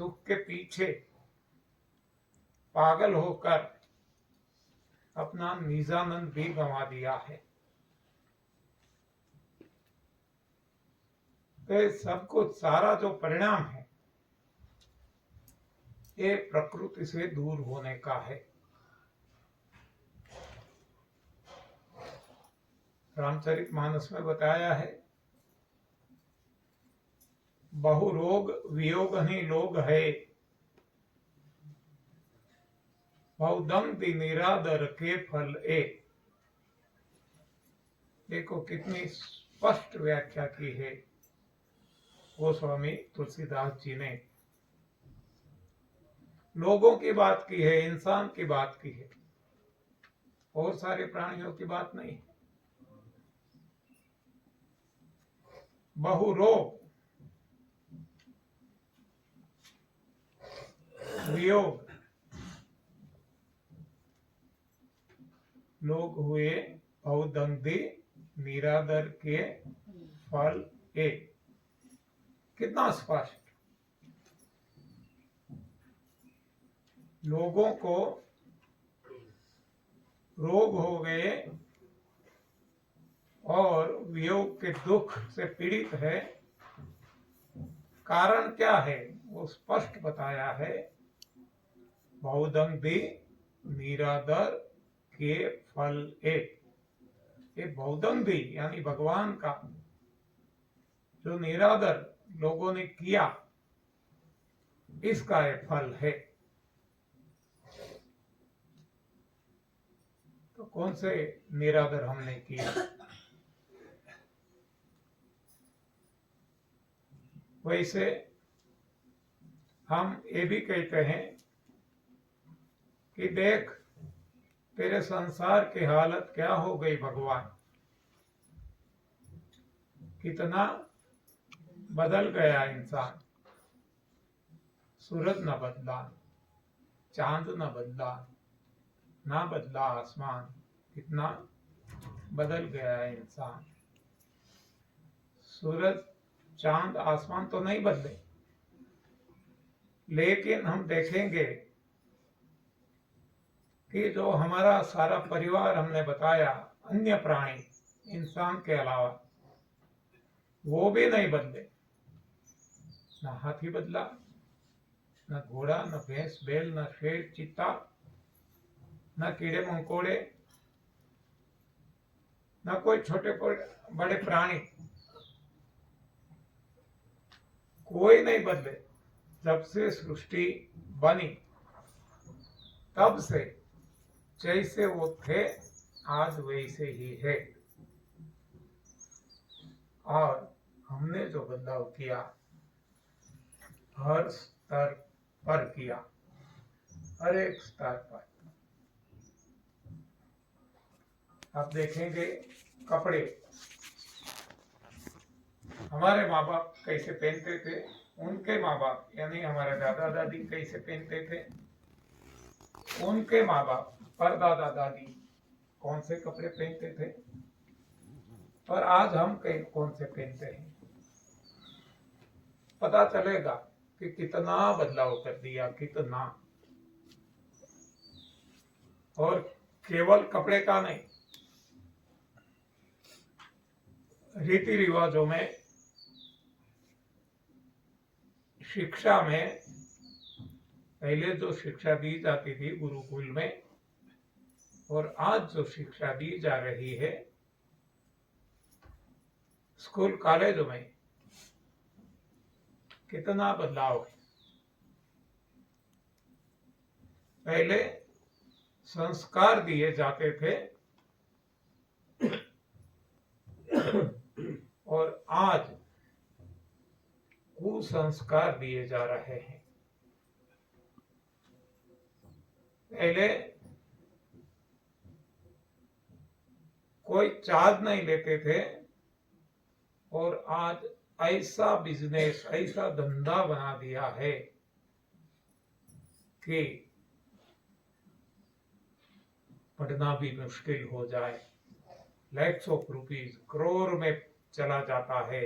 सुख के पीछे पागल होकर अपना निजानंद भी गंवा दिया है। तो सब कुछ सारा जो परिणाम है ये प्रकृति से दूर होने का है। रामचरितमानस में बताया है, बहु रोग वियोग ही लोग है, बहुदंग निरादर के फल ए। देखो कितनी स्पष्ट व्याख्या की है गोस्वामी तुलसीदास जी ने। लोगों की बात की है, इंसान की बात की है, और सारे प्राणियों की बात नहीं। बहुरोग वियोग लोग हुए, बहुदंगी निरादर के फल ए। कितना स्पष्ट। लोगों को रोग हो गए और वियोग के दुख से पीड़ित है। कारण क्या है वो स्पष्ट बताया है, बहुदंगी निरादर के फल ए। ये बहुदंगी यानी भगवान का जो निरादर लोगों ने किया, इसका ये फल है। तो कौन से निरादर हमने किया? वैसे हम ये भी कहते हैं कि देख तेरे संसार की हालत क्या हो गई भगवान, कितना बदल गया इंसान। सूरज न बदला, चांद न बदला, ना बदला आसमान, कितना बदल गया है इंसान। सूरज चांद आसमान तो नहीं बदले, लेकिन हम देखेंगे कि जो हमारा सारा परिवार हमने बताया, अन्य प्राणी इंसान के अलावा, वो भी नहीं बदले। न हाथी बदला, न घोड़ा, न भैंस बैल, न शेर चीता, न कीड़े मकोड़े, न कोई छोटे बड़े प्राणी, कोई नहीं बदले। जब से सृष्टि बनी तब से जैसे वो थे आज वैसे ही है। और हमने जो बदलाव किया हर स्तर पर किया, हर एक स्तर पर। आप देखेंगे कपड़े, हमारे माँ बाप कैसे पहनते थे, उनके माँ बाप यानी हमारे दादा दादी कैसे पहनते थे, उनके माँ बाप परदादा दादी कौन से कपड़े पहनते थे, और आज हम कौन से पहनते हैं। पता चलेगा कि कितना बदलाव कर दिया, कितना। और केवल कपड़े का नहीं, रीति रिवाजों में, शिक्षा में, पहले जो शिक्षा दी जाती थी गुरुकुल में, और आज जो शिक्षा दी जा रही है स्कूल कॉलेजों में, कितना बदलाव है। पहले संस्कार दिए जाते थे और आज कुसंस्कार दिए जा रहे हैं। पहले कोई चार्ज नहीं लेते थे और आज ऐसा बिजनेस, ऐसा धंधा बना दिया है कि पढ़ना भी मुश्किल हो जाए। लैक्स ऑफ रुपीज, करोड़ में चला जाता है।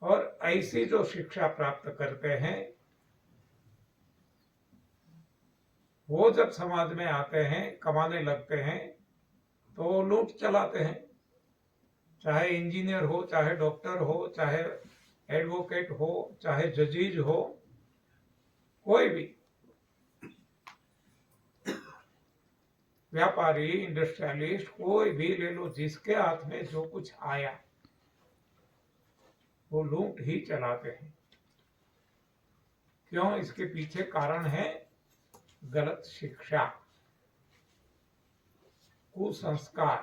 और ऐसी जो शिक्षा प्राप्त करते हैं वो जब समाज में आते हैं, कमाने लगते हैं, तो वो लूट चलाते हैं। चाहे इंजीनियर हो, चाहे डॉक्टर हो, चाहे एडवोकेट हो, चाहे जजीज हो, कोई भी व्यापारी, इंडस्ट्रियलिस्ट, कोई भी ले लो, जिसके हाथ में जो कुछ आया वो लूट ही चलाते हैं। क्यों? इसके पीछे कारण है गलत शिक्षा, कुसंस्कार।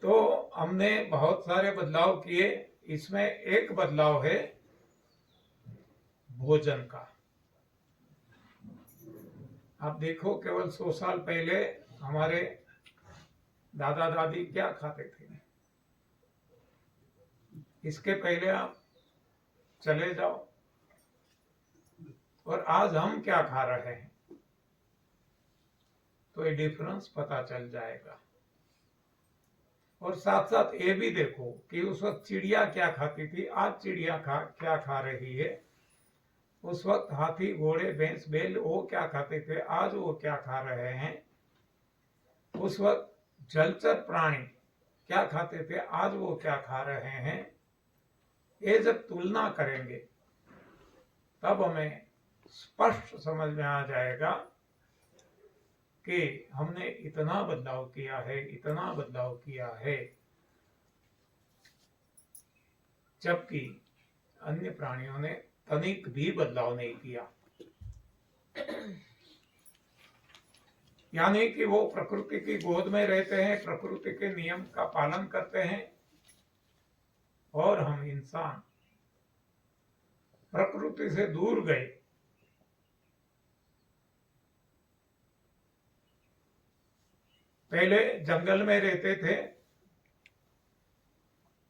तो हमने बहुत सारे बदलाव किए, इसमें एक बदलाव है भोजन का। आप देखो, केवल 100 साल पहले हमारे दादा दादी क्या खाते थे, इसके पहले आप चले जाओ और आज हम क्या खा रहे हैं, तो ये डिफरेंस पता चल जाएगा। और साथ साथ ये भी देखो कि उस वक्त चिड़िया क्या खाती थी, आज चिड़िया क्या खा रही है। उस वक्त हाथी, घोड़े, भैंस, बैल वो क्या खाते थे, आज वो क्या खा रहे हैं। उस वक्त जलचर प्राणी क्या खाते थे, आज वो क्या खा रहे हैं। ये जब तुलना करेंगे तब हमें स्पष्ट समझ में आ जाएगा कि हमने इतना बदलाव किया है, इतना बदलाव किया है, जबकि अन्य प्राणियों ने तनिक भी बदलाव नहीं किया। यानी कि वो प्रकृति की गोद में रहते हैं, प्रकृति के नियम का पालन करते हैं, और हम इंसान प्रकृति से दूर गए। पहले जंगल में रहते थे,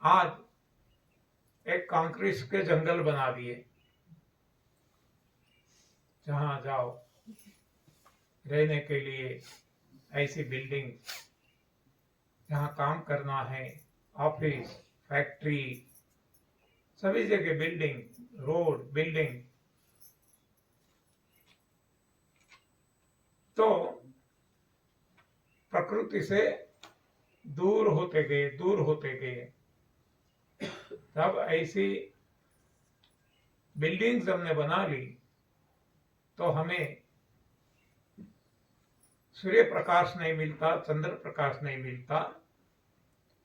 आज एक कंक्रीट के जंगल बना दिए। जहां जाओ रहने के लिए ऐसी बिल्डिंग, जहां काम करना है, ऑफिस, फैक्ट्री, सभी जगह बिल्डिंग, रोड, बिल्डिंग। तो प्रकृति से दूर होते गए, दूर होते गए। तब ऐसी बिल्डिंग्स हमने बना ली तो हमें सूर्य प्रकाश नहीं मिलता, चंद्र प्रकाश नहीं मिलता।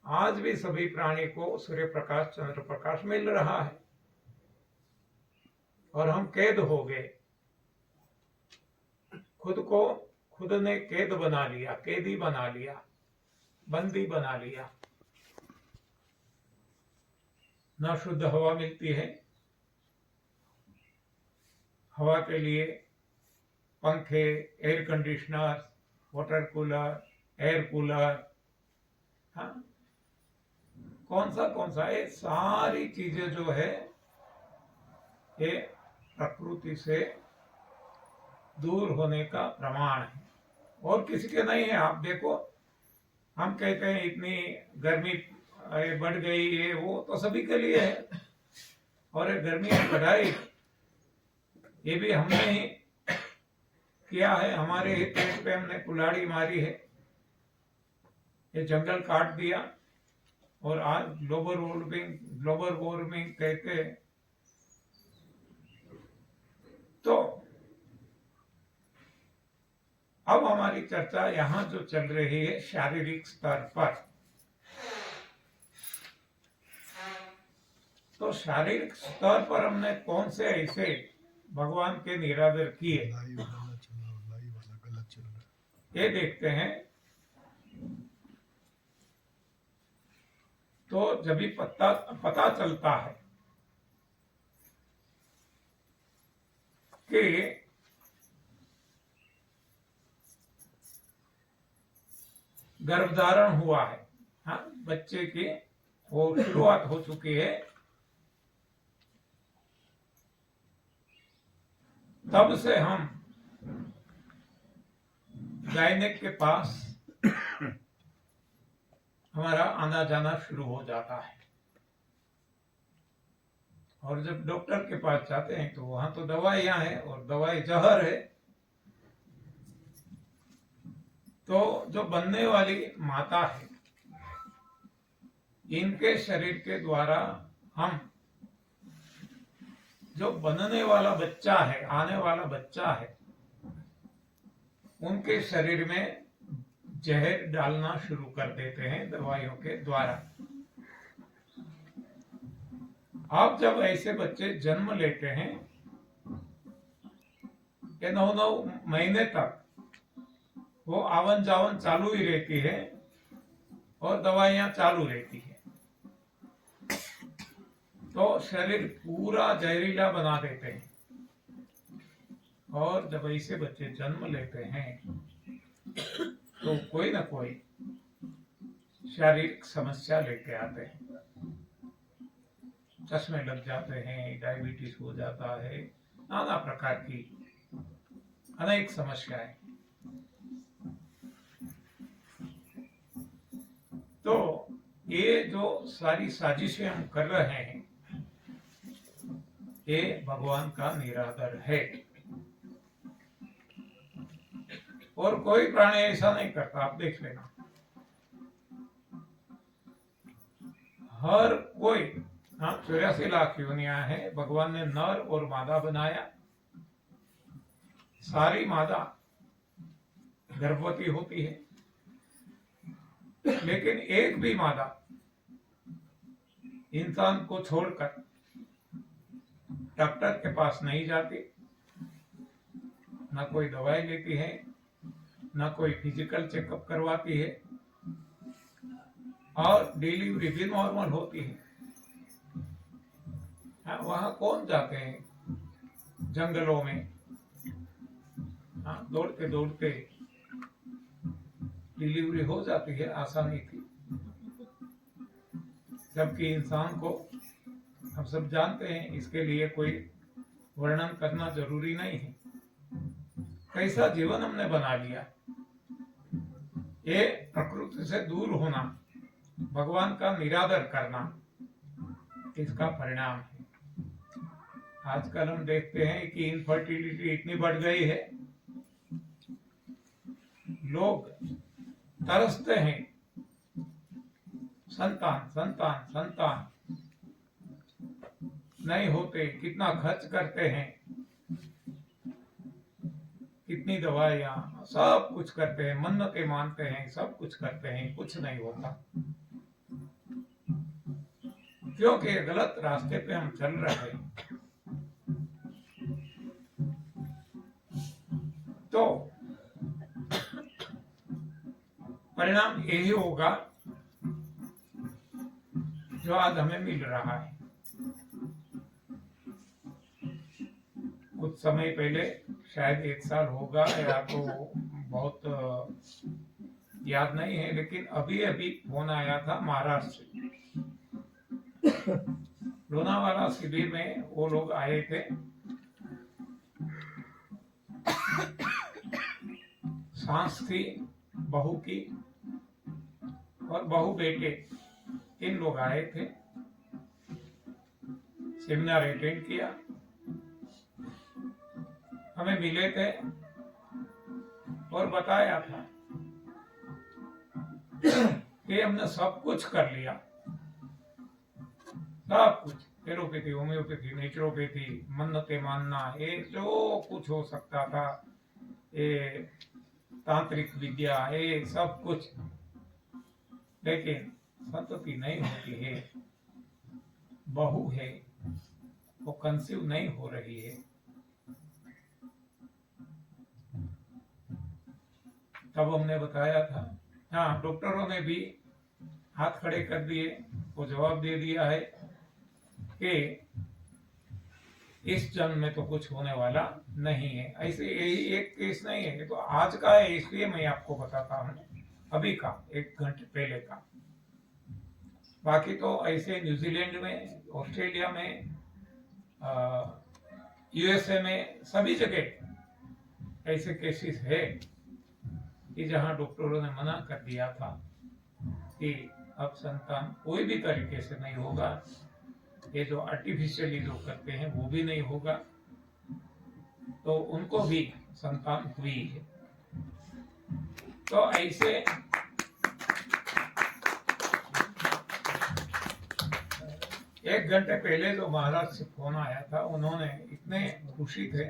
आज भी सभी प्राणी को सूर्य प्रकाश, चंद्र प्रकाश मिल रहा है, और हम कैद हो गए। खुद को खुद ने कैद बना लिया, कैदी बना लिया, बंदी बना लिया। ना शुद्ध हवा मिलती है, हवा के लिए पंखे, air conditioner, water cooler, air cooler, हाँ, कौन सा ये सारी चीजें जो है ये प्रकृति से दूर होने का प्रमाण है, और किसी के नहीं है। आप देखो, हम कहते हैं इतनी गर्मी बढ़ गई है, वो तो सभी के लिए है, और ये गर्मी बढ़ाई ये भी हमने ही किया है। हमारे ही पेट पे हमने कुल्हाड़ी मारी है, ये जंगल काट दिया, और आज ग्लोबल वार्मिंग कहते हैं। तो अब हमारी चर्चा यहाँ जो चल रही है शारीरिक स्तर पर, तो शारीरिक स्तर पर हमने कौन से ऐसे भगवान के निरादर किए, ये देखते हैं। तो जब भी पता चलता है कि गर्भधारण हुआ है, हाँ, बच्चे की वो शुरुआत हो चुकी है, तब से हम गायनेक के पास हमारा आना जाना शुरू हो जाता है। और जब डॉक्टर के पास जाते हैं तो वहां तो दवाइयां हैं और दवाई जहर है। तो जो बनने वाली माता है, इनके शरीर के द्वारा हम जो बनने वाला बच्चा है, आने वाला बच्चा है, उनके शरीर में जहर डालना शुरू कर देते हैं दवाइयों के द्वारा। अब जब ऐसे बच्चे जन्म लेते हैं, ये 9 महीने तक वो आवन जावन चालू ही रहती है और दवाइयां चालू रहती है। तो शरीर पूरा जहरीला बना देते हैं। और जब ऐसे बच्चे जन्म लेते हैं तो कोई ना कोई शारीरिक समस्या लेके आते हैं। चश्मे लग जाते हैं, डायबिटीज हो जाता है, नाना प्रकार की अनेक समस्याएं। तो ये जो सारी साजिशें हम कर रहे हैं, ये भगवान का निरादर है। और कोई प्राणी ऐसा नहीं करता, आप देख लेना। हर कोई 84 लाख योनियां हैं, भगवान ने नर और मादा बनाया। सारी मादा गर्भवती होती है, लेकिन एक भी मादा इंसान को छोड़कर डॉक्टर के पास नहीं जाती, ना कोई दवाई लेती है, ना कोई फिजिकल चेकअप करवाती है, और डिलीवरी भी नॉर्मल होती है। वहां कौन जाते हैं जंगलों में, दौड़ते दौड़ते डिलीवरी हो जाती है आसानी थी। जबकि इंसान को हम सब जानते हैं, इसके लिए कोई वर्णन करना जरूरी नहीं है। कैसा जीवन हमने बना लिया। ये प्रकृति से दूर होना, भगवान का निरादर करना, इसका परिणाम है। आजकल हम देखते हैं कि इनफर्टिलिटी इतनी बढ़ गई है, लोग तरसते हैं संतान संतान संतान नहीं होते, कितना खर्च करते हैं, कितनी दवाइयां, सब कुछ करते हैं, मन्नतें मानते हैं, सब कुछ करते हैं, कुछ नहीं होता। क्योंकि गलत रास्ते पे हम चल रहे हैं। तो परिणाम यही होगा जो आज हमें मिल रहा है। कुछ समय पहले, शायद 1 साल होगा या तो बहुत याद नहीं है, लेकिन अभी अभी फोन आया था महाराष्ट्र से। लोनावाला शिविर में वो लोग आए थे। सांस थी बहू की और बहू बेटे, 3 लोग आए थे। सेमिनार अटेंड किया, हमें मिले थे और बताया था कि हमने सब कुछ कर लिया, सब कुछ, एलोपैथी, होम्योपैथी, नेचुरोपैथी, मन्नतें मानना, ये जो कुछ हो सकता था, ये तांत्रिक विद्या, ये सब कुछ, लेकिन संतति नहीं होती है। बहू है, वो कंसीव नहीं हो रही है। तब हमने बताया था, हाँ, डॉक्टरों ने भी हाथ खड़े कर दिए, वो जवाब दे दिया है कि इस जन्म में तो कुछ होने वाला नहीं है। ऐसे यही एक केस नहीं है, तो आज का है, इसलिए मैं आपको बताता हूँ, अभी का 1 घंटे पहले का। बाकी तो ऐसे न्यूजीलैंड में, ऑस्ट्रेलिया में, यूएसए में, सभी जगह ऐसे केसेस है कि जहां डॉक्टरों ने मना कर दिया था कि अब संतान कोई भी तरीके से नहीं होगा। ये जो आर्टिफिशियली जो करते हैं वो भी नहीं होगा। तो उनको भी संतान हुई है। तो ऐसे एक घंटे पहले जो महाराज से फोन आया था, उन्होंने इतने खुशी थे,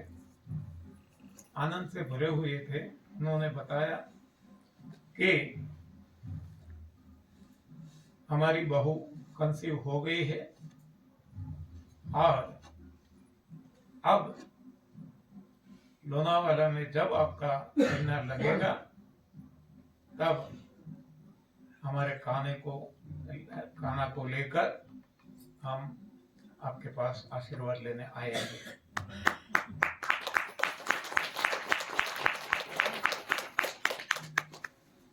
आनंद से भरे हुए थे। उन्होंने बताया कि हमारी बहू कंसीव हो गई है और अब लोनावाला में जब आपका सेमिनार लगेगा तब हमारे खाना को लेकर हम आपके पास आशीर्वाद लेने आएंगे।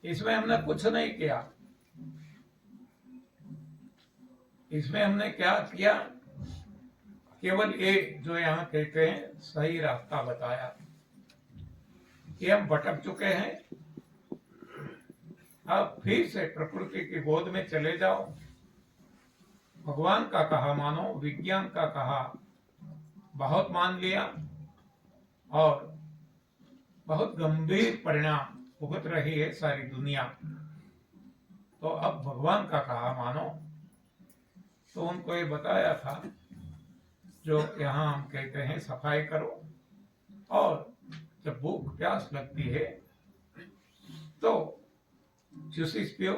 इसमें हमने कुछ नहीं किया। इसमें हमने क्या किया, केवल ये जो यहाँ कहते हैं सही रास्ता बताया कि हम भटक चुके हैं, अब फिर से प्रकृति की गोद में चले जाओ। भगवान का कहा मानो, विज्ञान का कहा बहुत मान लिया और बहुत गंभीर परिणाम भुगत रही है सारी दुनिया। तो अब भगवान का कहा मानो। तो उनको ये बताया था जो यहाँ हम कहते हैं सफाई करो, और जब भूख प्यास लगती है तो जूसेस पियो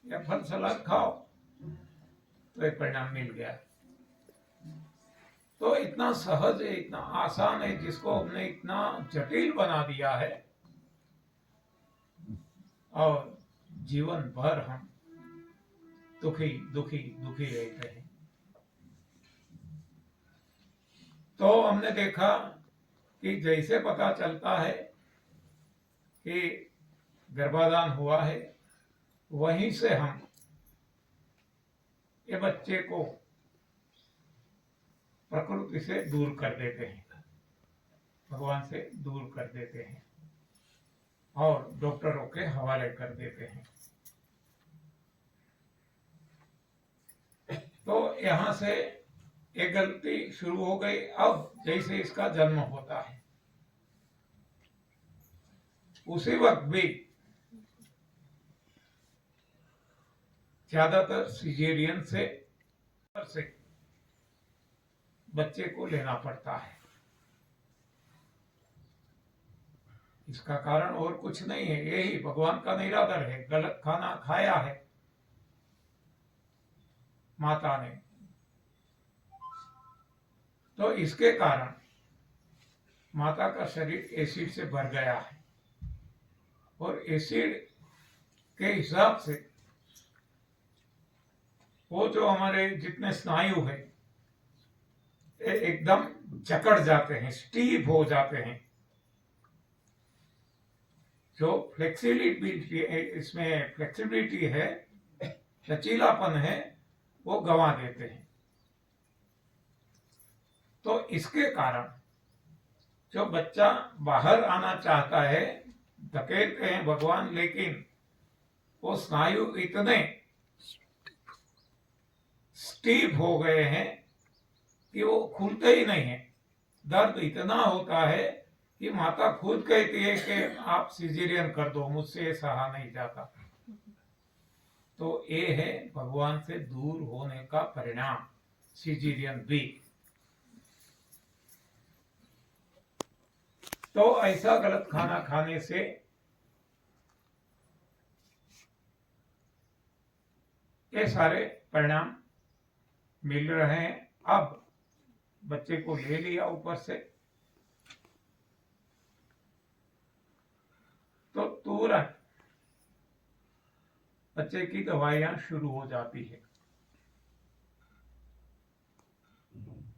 या फल सलाद खाओ, तो एक परिणाम मिल गया। तो इतना सहज है, इतना आसान है, जिसको हमने इतना जटिल बना दिया है और जीवन भर हम दुखी दुखी दुखी रहते हैं। तो हमने देखा कि जैसे पता चलता है कि गर्भाधान हुआ है, वहीं से हम ये बच्चे को प्रकृति से दूर कर देते हैं, भगवान से दूर कर देते हैं और डॉक्टरों के हवाले कर देते हैं। तो यहाँ से एक गलती शुरू हो गई। अब जैसे इसका जन्म होता है, उसी वक्त भी ज्यादातर सिजेरियन से बच्चे को लेना पड़ता है। इसका कारण और कुछ नहीं है, यही भगवान का निरादर है। गलत खाना खाया है माता ने, तो इसके कारण माता का शरीर एसिड से भर गया है और एसिड के हिसाब से वो जो हमारे जितने स्नायु है एकदम जकड़ जाते हैं, स्टीफ हो जाते हैं। जो फ्लेक्सिबिलिटी इसमें फ्लेक्सिबिलिटी है, लचीलापन है, वो गंवा देते हैं। तो इसके कारण जो बच्चा बाहर आना चाहता है, धकेलते हैं भगवान, लेकिन वो स्नायु इतने स्टीफ हो गए हैं कि वो खुलते ही नहीं है। दर्द इतना होता है कि माता खुद कहती है कि आप सिजेरियन कर दो, मुझसे सहा नहीं जाता। तो ये है भगवान से दूर होने का परिणाम, सिजेरियन भी। तो ऐसा गलत खाना खाने से ये सारे परिणाम मिल रहे हैं। अब बच्चे को ले लिया ऊपर से, तो तुरंत बच्चे की दवाइयां शुरू हो जाती है।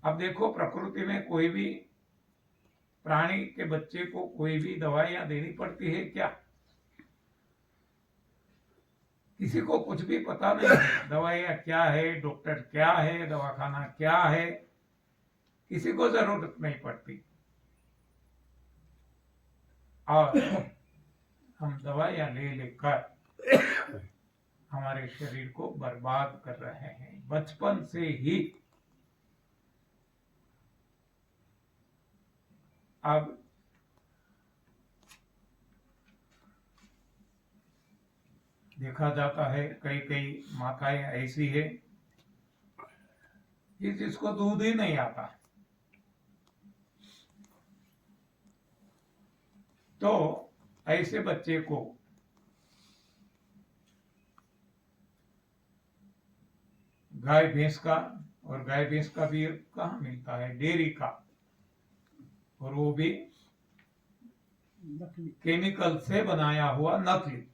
अब देखो, प्रकृति में कोई भी प्राणी के बच्चे को कोई भी दवाइयां देनी पड़ती है क्या? किसी को कुछ भी पता नहीं है, दवाइयां क्या है, डॉक्टर क्या है, दवाखाना क्या है, किसी को जरूरत नहीं पड़ती। और हम दवाइयां ले लेकर हमारे शरीर को बर्बाद कर रहे हैं बचपन से ही। अब देखा जाता है कई कई माताएं ऐसी है कि जिसको दूध ही नहीं आता, तो ऐसे बच्चे को गाय भैंस का, और गाय भैंस का भी कहाँ मिलता है, डेयरी का, और वो भी केमिकल से बनाया हुआ नकली,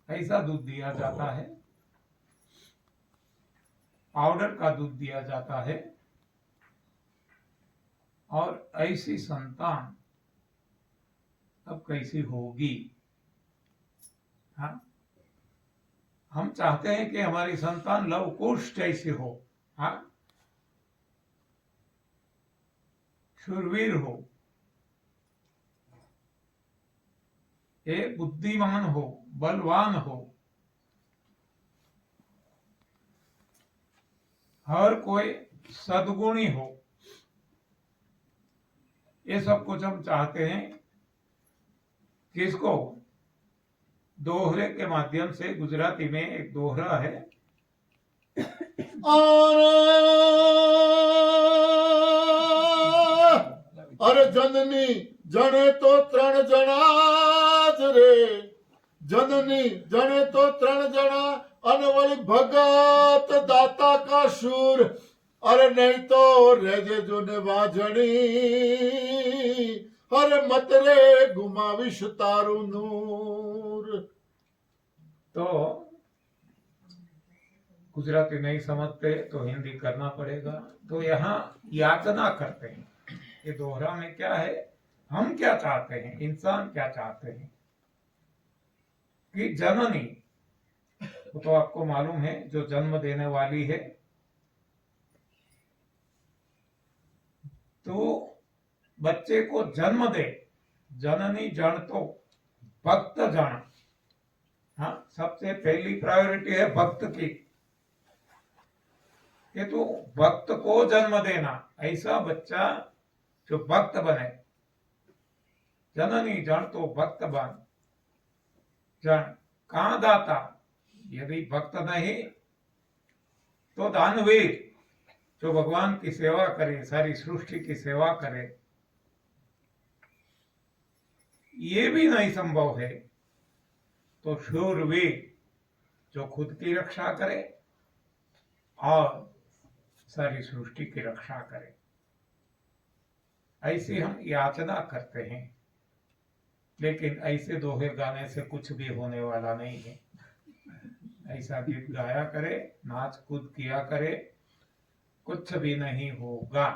ऐसा दूध दिया जाता है, पाउडर का दूध दिया जाता है। और ऐसी संतान अब कैसी होगी? हाँ, हम चाहते हैं कि हमारी संतान लव कुश जैसी हो, हाँ, शूरवीर हो, ये बुद्धिमान हो, बलवान हो, हर कोई सद्गुणी हो। ये सब कुछ हम चाहते हैं। किसको? दोहरे के माध्यम से। गुजराती में एक दोहरा है, अरे जननी जने तो त्रण जणा ज रे, जननी जने तो त्रण जणा अनवली भगत दाता का शूर, अरे नहीं तो रेजे जो ने वाजणी, अरे मत रे गुमाविश तारू नूर। तो गुजराती नहीं समझते तो हिंदी करना पड़ेगा। तो यहाँ याचना करते हैं। ये दोहरा में क्या है, हम क्या चाहते हैं, इंसान क्या चाहते हैं कि जननी, वो तो आपको मालूम है, जो जन्म देने वाली है, तो बच्चे को जन्म दे। जननी जन तो भक्त जन, हाँ, सबसे पहली प्रायोरिटी है भक्त की, कि तो भक्त को जन्म देना, ऐसा बच्चा जो भक्त बने। जननी जन तो भक्त बन जन, कहां दाता? यदि भक्त नहीं तो दानवीर, जो भगवान की सेवा करे, सारी सृष्टि की सेवा करे। ये भी नहीं संभव है तो शूरवीर, जो खुद की रक्षा करे और सारी सृष्टि की रक्षा करे। ऐसी हम याचना करते हैं। लेकिन ऐसे दोहे गाने से कुछ भी होने वाला नहीं है। ऐसा गीत गाया करे, नाच कूद किया करे, कुछ भी नहीं होगा।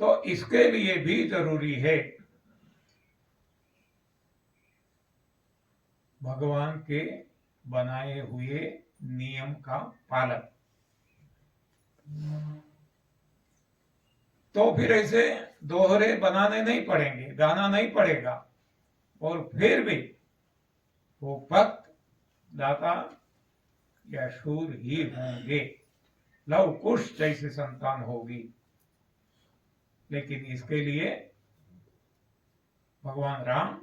तो इसके लिए भी जरूरी है भगवान के बनाए हुए नियम का पालन। तो फिर ऐसे दोहरे बनाने नहीं पड़ेंगे, गाना नहीं पड़ेगा, और फिर भी वो भक्त, दाता या शूर ही होंगे, लव कुश जैसी संतान होगी। लेकिन इसके लिए भगवान राम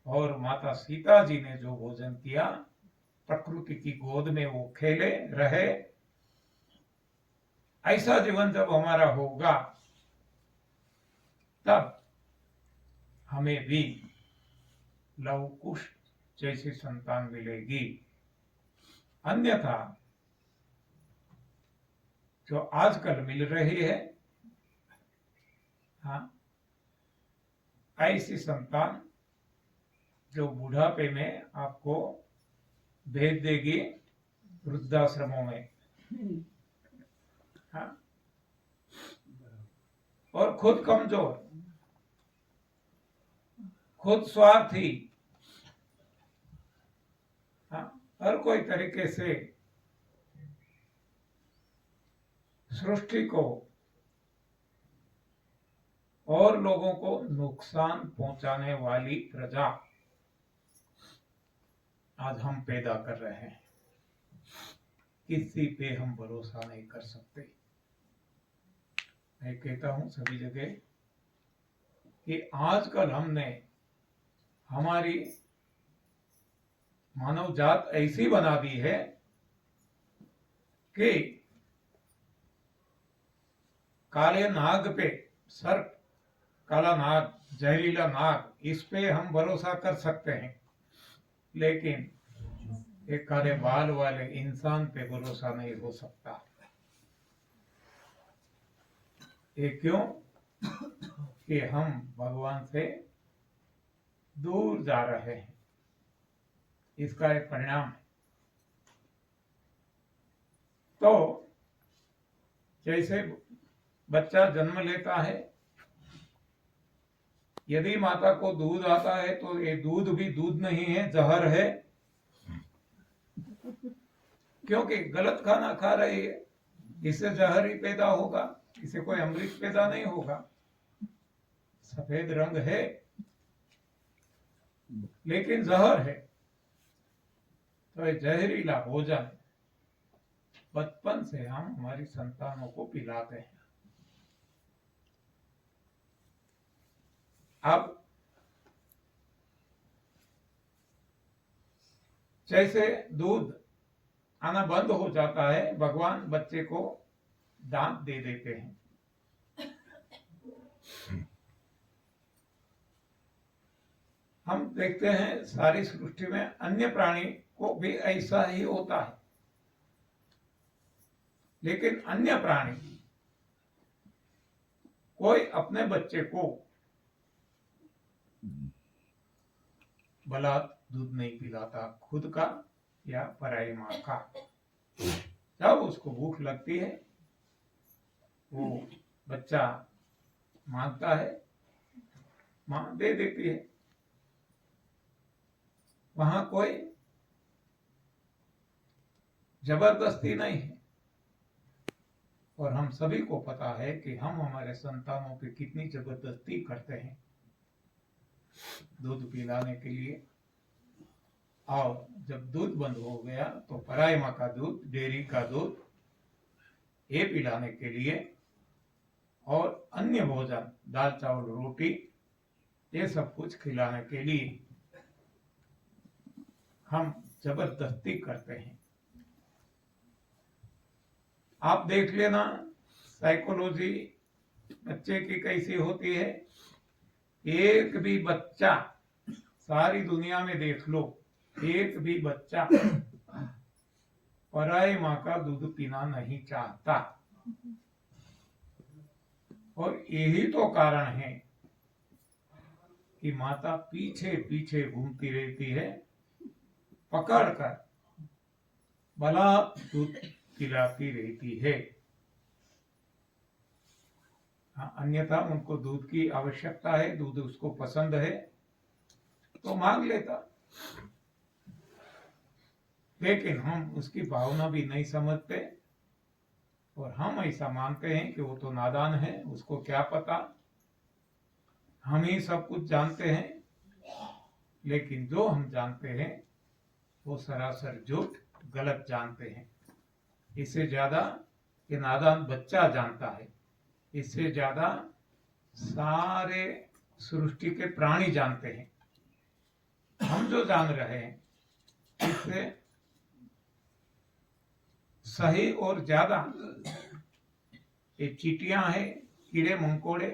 और माता सीता जी ने जो भोजन किया, प्रकृति की गोद में वो खेले रहे, ऐसा जीवन जब हमारा होगा तब हमें भी लव कुश जैसी संतान मिलेगी। अन्यथा जो आजकल मिल रही है, हाँ, ऐसी संतान जो बुढ़ापे में आपको भेज देगी वृद्धाश्रमों में, हाँ, और खुद कमजोर, खुद स्वार्थी, हाँ, हर कोई तरीके से सृष्टि को और लोगों को नुकसान पहुंचाने वाली प्रजा आज हम पैदा कर रहे हैं। किसी पे हम भरोसा नहीं कर सकते। मैं कहता हूं सभी जगह कि आजकल हमने हमारी मानव जात ऐसी बना दी है कि काले नाग पे, सर्प, काला नाग, जहरीला नाग, इस पे हम भरोसा कर सकते हैं, लेकिन एक काले बाल वाले इंसान पे भरोसा नहीं हो सकता। ये क्यों? कि हम भगवान से दूर जा रहे हैं। इसका एक परिणाम है। तो जैसे बच्चा जन्म लेता है, यदि माता को दूध आता है तो ये दूध भी दूध नहीं है, जहर है, क्योंकि गलत खाना खा रही है। इससे जहर ही पैदा होगा, इसे कोई अमृत पैदा नहीं होगा। सफेद रंग है लेकिन जहर है। तो ये जहरीला भोजन बचपन से हम हमारी संतानों को पिलाते हैं। अब जैसे दूध आना बंद हो जाता है, भगवान बच्चे को दांत दे देते हैं। हम देखते हैं सारी सृष्टि में अन्य प्राणी को भी ऐसा ही होता है, लेकिन अन्य प्राणी कोई अपने बच्चे को भला दूध नहीं पिलाता, खुद का या पराई माँ का। जब उसको भूख लगती है, वो बच्चा मांगता है, माँ दे देती है। वहां कोई जबरदस्ती नहीं है। और हम सभी को पता है कि हम हमारे संतानों पे कितनी जबरदस्ती करते हैं दूध पिलाने के लिए। और जब दूध बंद हो गया तो पराई माँ का दूध, डेयरी का दूध, ये पिलाने के लिए और अन्य भोजन, दाल चावल रोटी, ये सब कुछ खिलाने के लिए हम जबरदस्ती करते हैं। आप देख लेना साइकोलॉजी बच्चे की कैसी होती है। एक भी बच्चा, सारी दुनिया में देख लो, एक भी बच्चा पराई माँ का दूध पीना नहीं चाहता। और यही तो कारण है कि माता पीछे पीछे घूमती रहती है, पकड़कर भला दूध पिलाती रहती है। हाँ, अन्यथा उनको दूध की आवश्यकता है, दूध उसको पसंद है तो मांग लेता, लेकिन हम उसकी भावना भी नहीं समझते और हम ऐसा मानते हैं कि वो तो नादान है, उसको क्या पता, हम ही सब कुछ जानते हैं। लेकिन जो हम जानते हैं वो सरासर झूठ, गलत जानते हैं। इससे ज्यादा ये नादान बच्चा जानता है, इससे ज्यादा सारे सृष्टि के प्राणी जानते हैं। हम जो जान रहे हैं इससे सही और ज्यादा ये चींटियां हैं, कीड़े मकोड़े,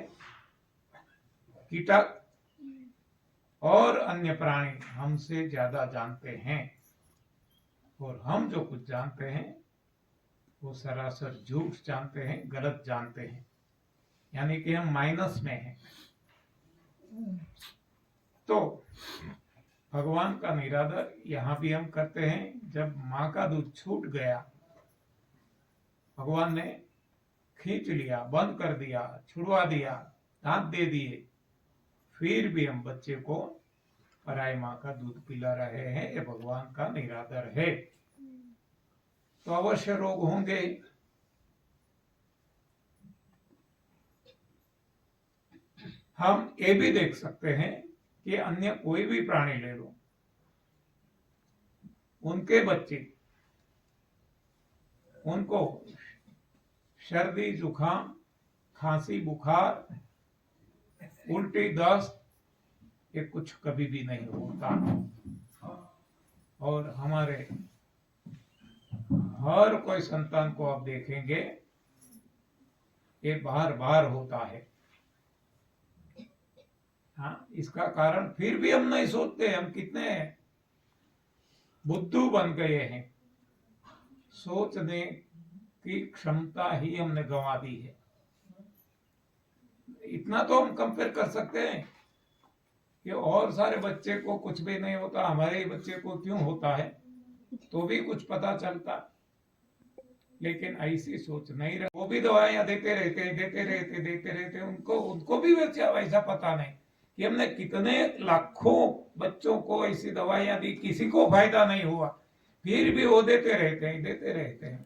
कीटक और अन्य प्राणी हमसे ज्यादा जानते हैं। और हम जो कुछ जानते हैं वो सरासर झूठ जानते हैं, गलत जानते हैं, यानी कि हम माइनस में हैं। तो भगवान का निरादर यहाँ भी हम करते हैं। जब माँ का दूध छूट गया, भगवान ने खींच लिया, बंद कर दिया, छुड़वा दिया, दांत दे दिए, फिर भी हम बच्चे को पराई माँ का दूध पिला रहे हैं। ये भगवान का निरादर है। तो अवश्य रोग होंगे। हम ये भी देख सकते हैं कि अन्य कोई भी प्राणी ले लो, उनके बच्चे, उनको सर्दी जुकाम खांसी बुखार उल्टी दस्त ये कुछ कभी भी नहीं होता। और हमारे हर कोई संतान को आप देखेंगे ये बार बार होता है। हाँ, इसका कारण फिर भी हम नहीं सोचते, हम कितने बुद्धू बन गए हैं, सोचने की क्षमता ही हमने गंवा दी है। इतना तो हम कंपेयर कर सकते हैं कि और सारे बच्चे को कुछ भी नहीं होता, हमारे ही बच्चे को क्यों होता है, तो भी कुछ पता चलता। लेकिन ऐसी सोच नहीं रहे, वो भी दवाइयां देते रहते उनको भी वैसा पता नहीं कि हमने कितने लाखों बच्चों को ऐसी दवाइयां दी, किसी को फायदा नहीं हुआ, फिर भी वो देते रहते हैं।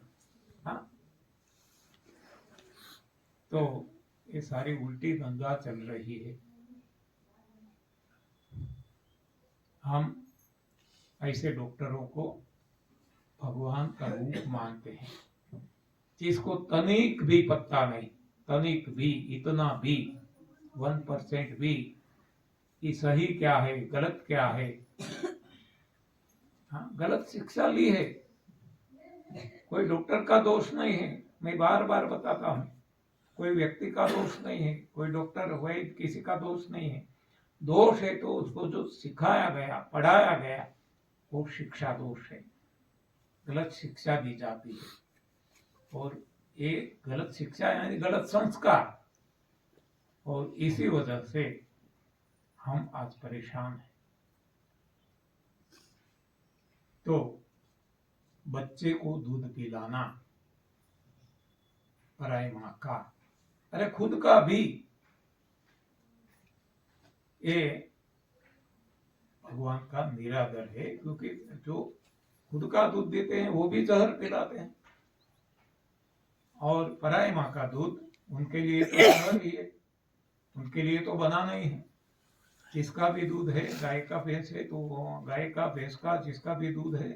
हाँ, तो ये सारी उल्टी गंगा चल रही है। हम ऐसे डॉक्टरों को भगवान का रूप मानते हैं, जिसको तनिक भी पता नहीं, तनिक भी, इतना भी 1% भी कि सही क्या है गलत क्या है। हाँ, गलत शिक्षा ली है, कोई डॉक्टर का दोष नहीं है, मैं बार बार बताता हूँ, कोई व्यक्ति का दोष नहीं है, कोई डॉक्टर वैद्य किसी का दोष नहीं है। दोष है तो उसको जो सिखाया गया पढ़ाया गया वो शिक्षा दोष है, गलत शिक्षा दी जाती है। और ये गलत शिक्षा यानी गलत संस्कार, और इसी वजह से हम आज परेशान हैं। तो बच्चे को दूध पिलाना पराई माँ का, अरे खुद का भी, ये भगवान का निरादर है, क्योंकि जो खुद का दूध देते हैं वो भी जहर पिलाते हैं, और पराई माँ का दूध उनके लिए तो जहर ही है, उनके लिए तो बना नहीं है। जिसका भी दूध है, गाय का भैंस है तो गाय का भैंस का जिसका भी दूध है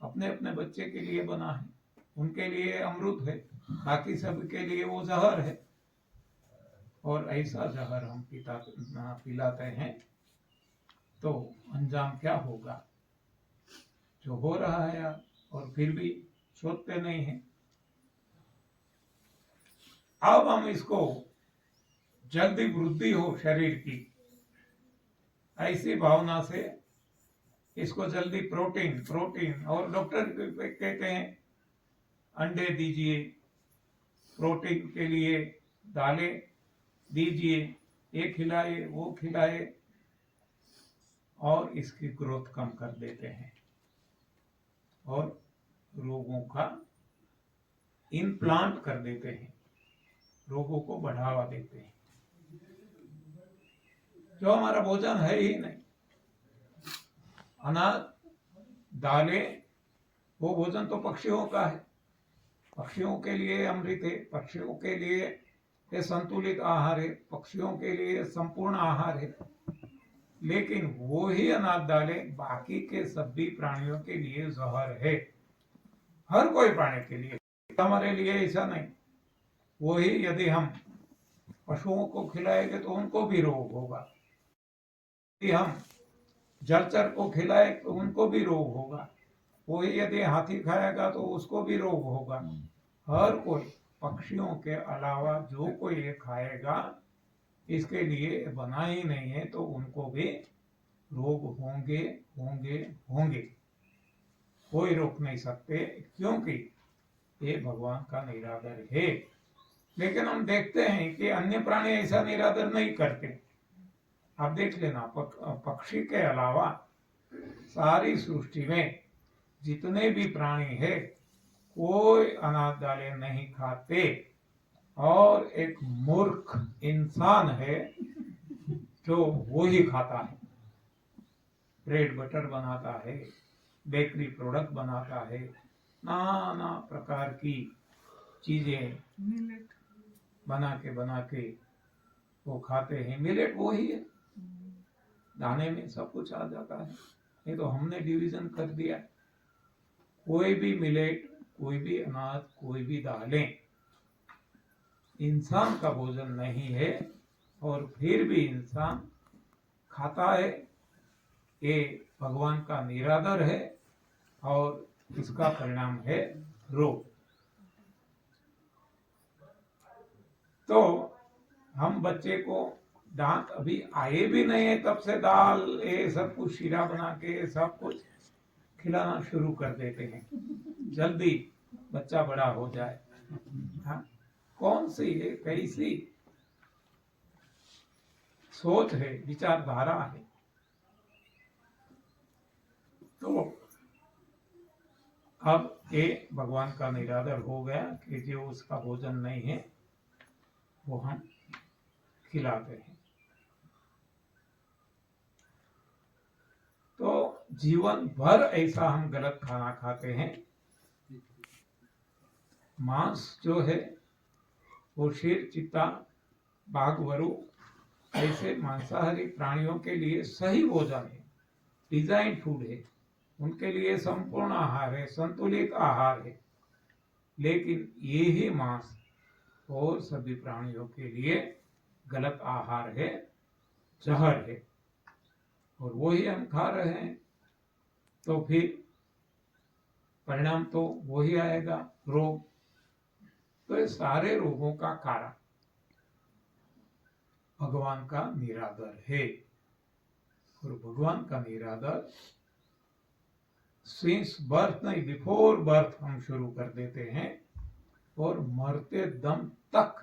अपने अपने बच्चे के लिए बना है, उनके लिए अमृत है, बाकी सब के लिए वो जहर है। और ऐसा जहर हम पिलाते हैं तो अंजाम क्या होगा, जो हो रहा है यार, और फिर भी सोचते नहीं हैं। अब हम इसको जल्दी वृद्धि हो शरीर की, ऐसी भावना से इसको जल्दी प्रोटीन और डॉक्टर कहते हैं अंडे दीजिए, प्रोटीन के लिए दालें दीजिए, ये खिलाए वो खिलाए, और इसकी ग्रोथ कम कर देते हैं और रोगों का इम्प्लांट कर देते हैं, रोगों को बढ़ावा देते हैं। जो हमारा भोजन है ही नहीं, अनाज दालें, वो भोजन तो पक्षियों का है, पक्षियों के लिए अमृत है, पक्षियों के लिए ये संतुलित आहार है, पक्षियों के लिए संपूर्ण आहार है। लेकिन वो ही अनाज दालें बाकी के सभी प्राणियों के लिए जहर है, हर कोई प्राणी के लिए, हमारे लिए ऐसा नहीं। वही यदि हम पशुओं को खिलाएंगे तो उनको भी रोग होगा, यदि हम जलचर को खिलाए तो उनको भी रोग होगा, वही यदि हाथी खाएगा तो उसको भी रोग होगा। हर कोई, पक्षियों के अलावा जो कोई ये खाएगा इसके लिए बना ही नहीं है, तो उनको भी रोग होंगे होंगे होंगे, कोई रोक नहीं सकते, क्योंकि ये भगवान का निरादर है। लेकिन हम देखते हैं कि अन्य प्राणी ऐसा निरादर नहीं करते। आप देख लेना, पक्षी के अलावा सारी सृष्टि में जितने भी प्राणी है कोई अनाज दालें नहीं खाते, और एक मूर्ख इंसान है जो वो ही खाता है, ब्रेड बटर बनाता है, बेकरी प्रोडक्ट बनाता है, नाना प्रकार की चीजें बना के वो खाते हैं। मिलेट वो ही है, दाने में सब कुछ आ जाता है। नहीं तो हमने डिवीजन कर दिया, कोई भी मिलेट, कोई भी अनाज, कोई भी दालें इंसान का भोजन नहीं है, और फिर भी इंसान खाता है। ये भगवान का निरादर है, और इसका परिणाम है रोग। तो हम बच्चे को दांत अभी आए भी नहीं है तब से दाल ये सब कुछ शीरा बना के सब कुछ खिलाना शुरू कर देते हैं, जल्दी बच्चा बड़ा हो जाए। हाँ? कौन सी है, कैसी सोच है, विचारधारा है। तो अब ये भगवान का निरादर हो गया कि जो उसका भोजन नहीं है वो हम खिलाते हैं। तो जीवन भर ऐसा हम गलत खाना खाते हैं। मांस जो है वो शेर, चीता, बाघ, वरु ऐसे मांसाहारी प्राणियों के लिए सही भोजन है, डिजाइन फूड है, उनके लिए संपूर्ण आहार है, संतुलित आहार है। लेकिन ये ही मांस और सभी प्राणियों के लिए गलत आहार है, जहर है, और वो ही हम खा रहे हैं। तो फिर परिणाम तो वही आएगा, रोग। तो ये सारे रोगों का कारण भगवान का निरादर है। और भगवान का निरादर सिंस बर्थ नहीं, बिफोर बर्थ हम शुरू कर देते हैं, और मरते दम तक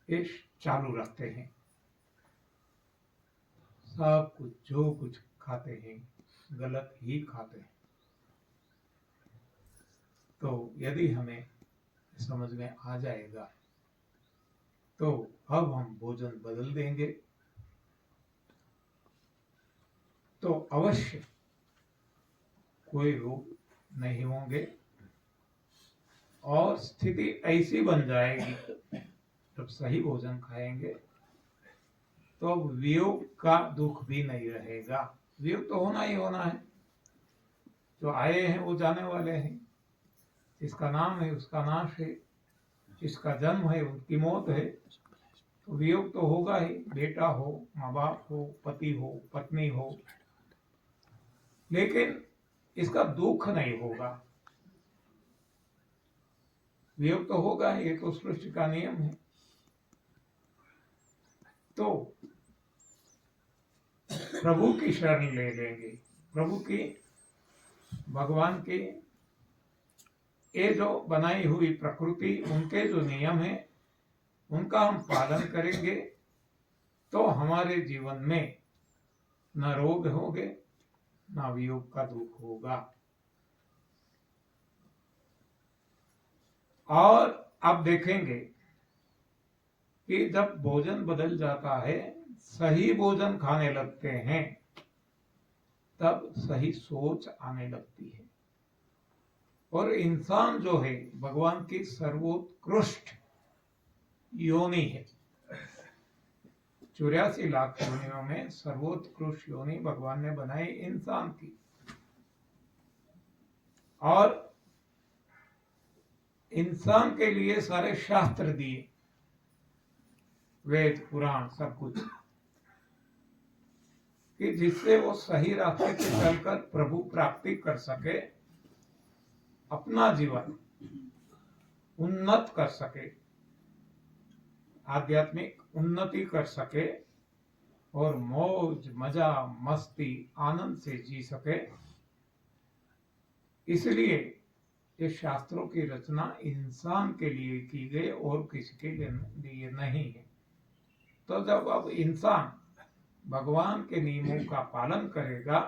ये चालू रखते हैं। सब कुछ जो कुछ खाते हैं गलत ही खाते हैं। तो यदि हमें समझ में आ जाएगा तो अब हम भोजन बदल देंगे, तो अवश्य कोई रोग नहीं होंगे, और स्थिति ऐसी बन जाएगी जब सही भोजन खाएंगे तो वियोग का दुख भी नहीं रहेगा। वियोग तो होना ही होना है, जो आए हैं वो जाने वाले हैं, जिसका नाम है उसका नाश है, जिसका जन्म है उनकी मौत है। तो वियोग तो होगा ही, बेटा हो, माँ बाप हो, पति हो, पत्नी हो, लेकिन इसका दुख नहीं होगा। वियोग तो होगा, ये तो सृष्टि का नियम है। तो प्रभु की शरण ले लेंगे, प्रभु की, भगवान की ये जो बनाई हुई प्रकृति, उनके जो नियम है उनका हम पालन करेंगे, तो हमारे जीवन में न रोग होंगे, न वियोग का दुख होगा। और अब देखेंगे कि जब भोजन बदल जाता है, सही भोजन खाने लगते हैं, तब सही सोच आने लगती है। और इंसान जो है भगवान की सर्वोत्कृष्ट योनि है। 84 लाख योनियों में सर्वोत्कृष्ट योनि भगवान ने बनाई इंसान की। और इंसान के लिए सारे शास्त्र दिए, वेद, पुराण, सब कुछ, कि जिससे वो सही रास्ते पे चलकर प्रभु प्राप्ति कर सके, अपना जीवन उन्नत कर सके, आध्यात्मिक उन्नति कर सके, और मौज, मजा, मस्ती, आनंद से जी सके। इसलिए ये शास्त्रों की रचना इंसान के लिए की गई और किसी के लिए नहीं है। तो जब अब इंसान भगवान के नियमों का पालन करेगा,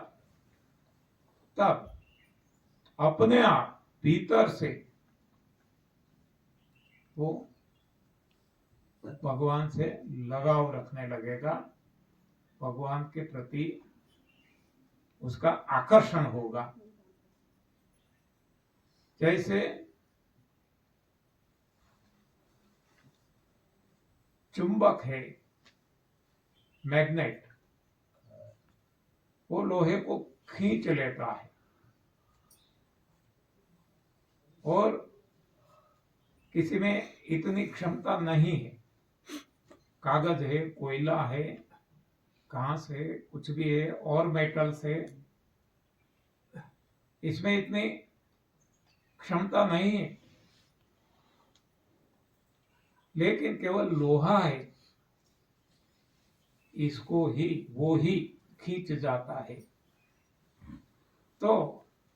तब अपने आप भीतर से वो भगवान से लगाव रखने लगेगा, भगवान के प्रति उसका आकर्षण होगा। जैसे चुंबक है, मैग्नेट, वो लोहे को खींच लेता है और किसी में इतनी क्षमता नहीं है। कागज है, कोयला है, घास है, कुछ भी है, और मेटल्स है, इसमें इतनी क्षमता नहीं है, लेकिन केवल लोहा है, इसको ही वो ही खींच जाता है। तो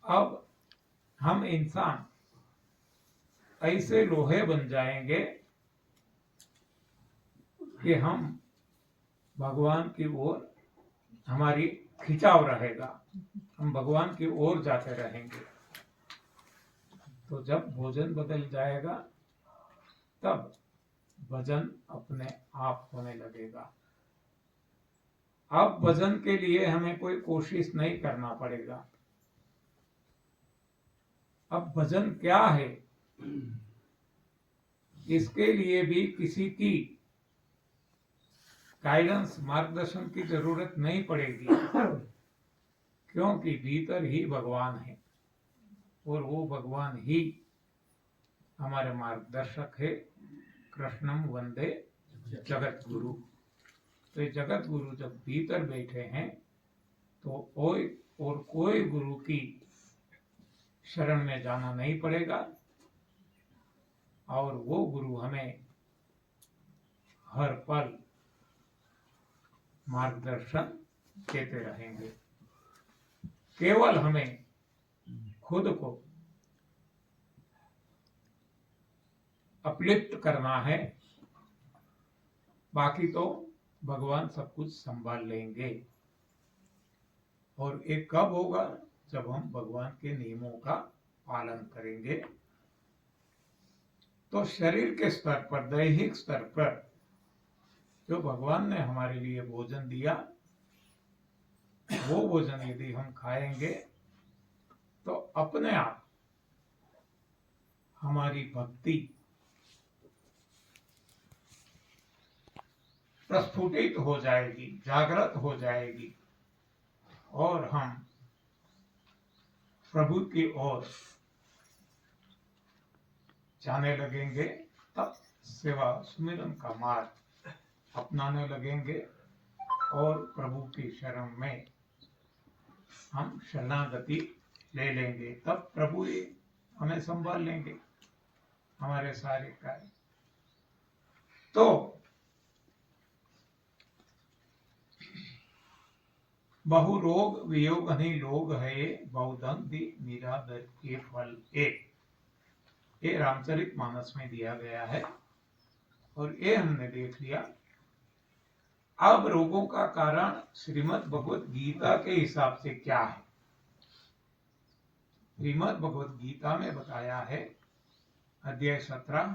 अब हम इंसान ऐसे लोहे बन जाएंगे कि हम भगवान की ओर, हमारी खिंचाव रहेगा, हम भगवान की ओर जाते रहेंगे। तो जब भोजन बदल जाएगा तब भजन अपने आप होने लगेगा। अब भजन के लिए हमें कोई कोशिश नहीं करना पड़ेगा। अब भजन क्या है, इसके लिए भी किसी की गाइडेंस, मार्गदर्शन की जरूरत नहीं पड़ेगी, क्योंकि भीतर ही भगवान है और वो भगवान ही हमारे मार्गदर्शक है। कृष्णम वंदे जगत गुरु। तो ये जगत गुरु जब भीतर बैठे हैं तो कोई गुरु की शरण में जाना नहीं पड़ेगा, और वो गुरु हमें हर पल मार्गदर्शन देते रहेंगे। केवल हमें खुद को अपलिफ्ट करना है, बाकी तो भगवान सब कुछ संभाल लेंगे। और ये कब होगा? जब हम भगवान के नियमों का पालन करेंगे। तो शरीर के स्तर पर, दैहिक स्तर पर जो भगवान ने हमारे लिए भोजन दिया, वो भोजन यदि हम खाएंगे तो अपने आप हमारी भक्ति प्रस्फुटित हो जाएगी, जागृत हो जाएगी, और हम प्रभु की ओर जाने लगेंगे। तब सेवा सुमिरन का मार्ग अपनाने लगेंगे और प्रभु की शरण में हम शरणागति ले लेंगे। तब प्रभु ही हमें संभाल लेंगे, हमारे सारे कार्य। तो बहु रोग वियोग नहीं लोग है, बहुदंति निरादर के फल एक। ये रामचरित मानस में दिया गया है और ये हमने देख लिया। अब रोगों का कारण श्रीमद् भगवत गीता के हिसाब से क्या है? श्रीमद् भगवत गीता में बताया है, अध्याय 17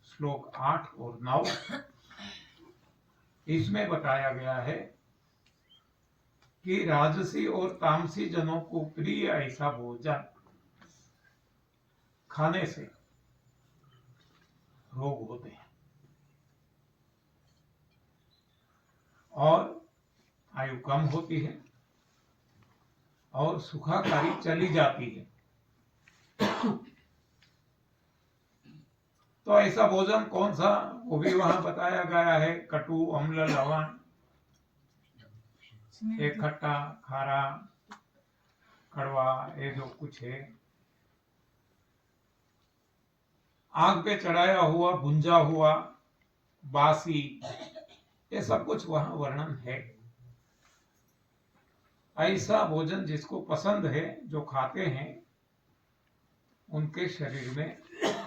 श्लोक 8 और 9, इसमें बताया गया है कि राजसी और तामसी जनों को प्रिय ऐसा भोजन खाने से रोग होते हैं और आयु कम होती है और सुखाकारी चली जाती है। तो ऐसा भोजन कौन सा? वो भी वहां बताया गया है, कटु, अम्ल, लवण, एक खट्टा, खारा, कड़वा, ये जो कुछ है, आग पे चढ़ाया हुआ, भुंजा हुआ, बासी, ये सब कुछ वहां वर्णन है। ऐसा भोजन जिसको पसंद है, जो खाते हैं, उनके शरीर में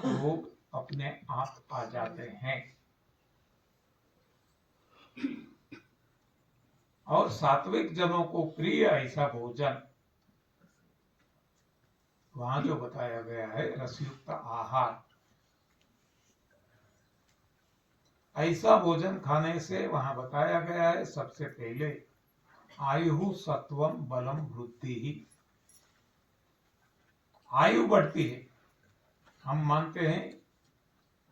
रोग अपने आप आ जाते हैं। और सात्विक जनों को प्रिय ऐसा भोजन, वहां जो बताया गया है, रसयुक्त आहार, ऐसा भोजन खाने से वहां बताया गया है, सबसे पहले आयु सत्वम बलम वृद्धि ही, आयु बढ़ती है। हम मानते हैं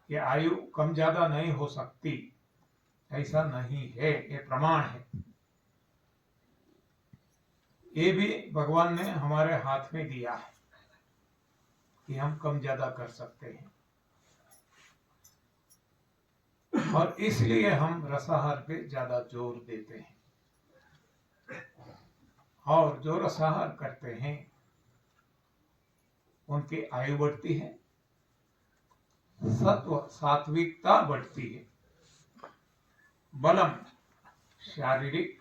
कि आयु कम ज्यादा नहीं हो सकती, ऐसा नहीं है, ये प्रमाण है। ये भी भगवान ने हमारे हाथ में दिया है कि हम कम ज्यादा कर सकते हैं, और इसलिए हम रसाहार पे ज्यादा जोर देते हैं। और जो रसाहार करते हैं उनकी आयु बढ़ती है, सत्व सात्विकता बढ़ती है, बलम शारीरिक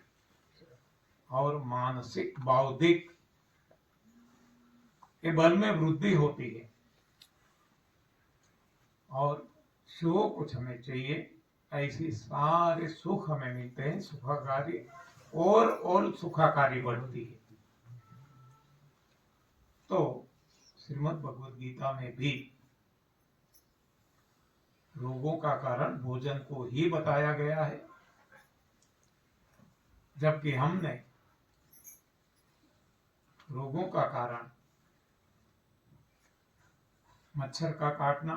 और मानसिक बौद्धिक के बल में वृद्धि होती है। और जो कुछ हमें चाहिए ऐसी सारे सुख हमें मिलते हैं, सुखाकारी और सुखाकारी बढ़ती है। तो श्रीमद् भगवद गीता में भी रोगों का कारण भोजन को ही बताया गया है, जबकि हमने रोगों का कारण मच्छर का काटना,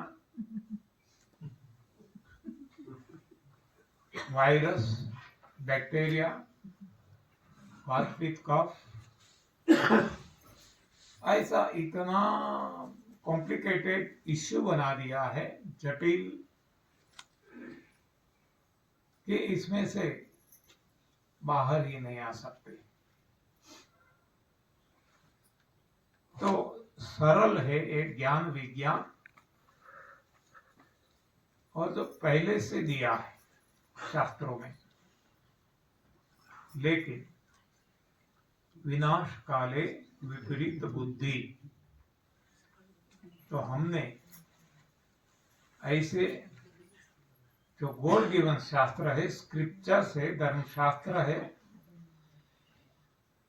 वायरस, बैक्टीरिया, वातपित्त, कफ, ऐसा इतना कॉम्प्लिकेटेड इश्यू बना दिया है, जटिल, कि इसमें से बाहर ही नहीं आ सकते। तो सरल है एक ज्ञान विज्ञान, और जो पहले से दिया है शास्त्रों में, लेकिन विनाश काले विपरीत बुद्धि। तो हमने ऐसे जो गॉड गिवन शास्त्र है, स्क्रिप्चर्स है, धर्मशास्त्र है,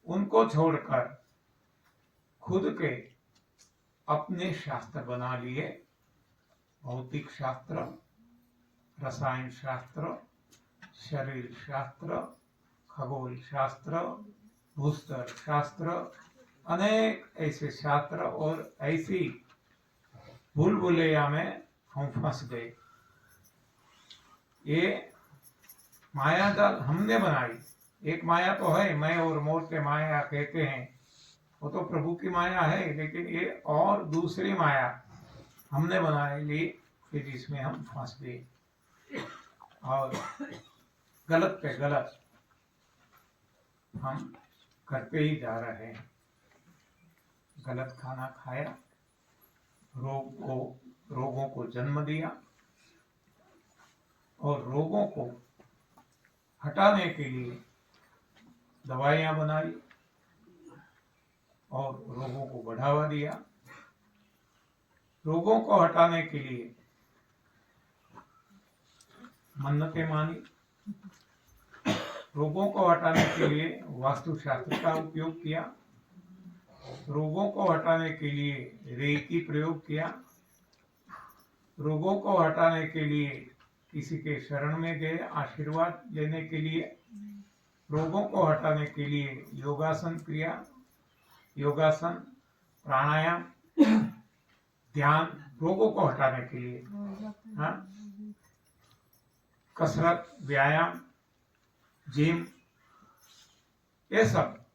उनको छोड़कर खुद के अपने शास्त्र बना लिए। भौतिक शास्त्र, रसायन शास्त्र, शरीर शास्त्र, खगोल शास्त्र, भूस्तर शास्त्र, अनेक ऐसे शास्त्र, और ऐसी भूलभुलैया में हम फंस गए। ये माया जाल हमने बनाई। एक माया तो है, मैं और मोर के माया कहते हैं, वो तो प्रभु की माया है, लेकिन ये और दूसरी माया हमने बना ली, फिर इसमें हम फंस गए और गलत पे गलत हम करते ही जा रहे हैं। गलत खाना खाया, रोगों को जन्म दिया, और रोगों को हटाने के लिए दवाइयां बनाई और रोगों को बढ़ावा दिया। रोगों को हटाने के लिए मन्नतें मानी, रोगों को हटाने के लिए वास्तुशास्त्र का उपयोग किया, रोगों को हटाने के लिए रेकी प्रयोग किया, रोगों को हटाने के लिए किसी के शरण में गए आशीर्वाद लेने के लिए, रोगों को हटाने के लिए योगासन क्रिया, योगासन, प्राणायाम, ध्यान, रोगों को हटाने के लिए, हाँ, कसरत, व्यायाम, जिम, ये सब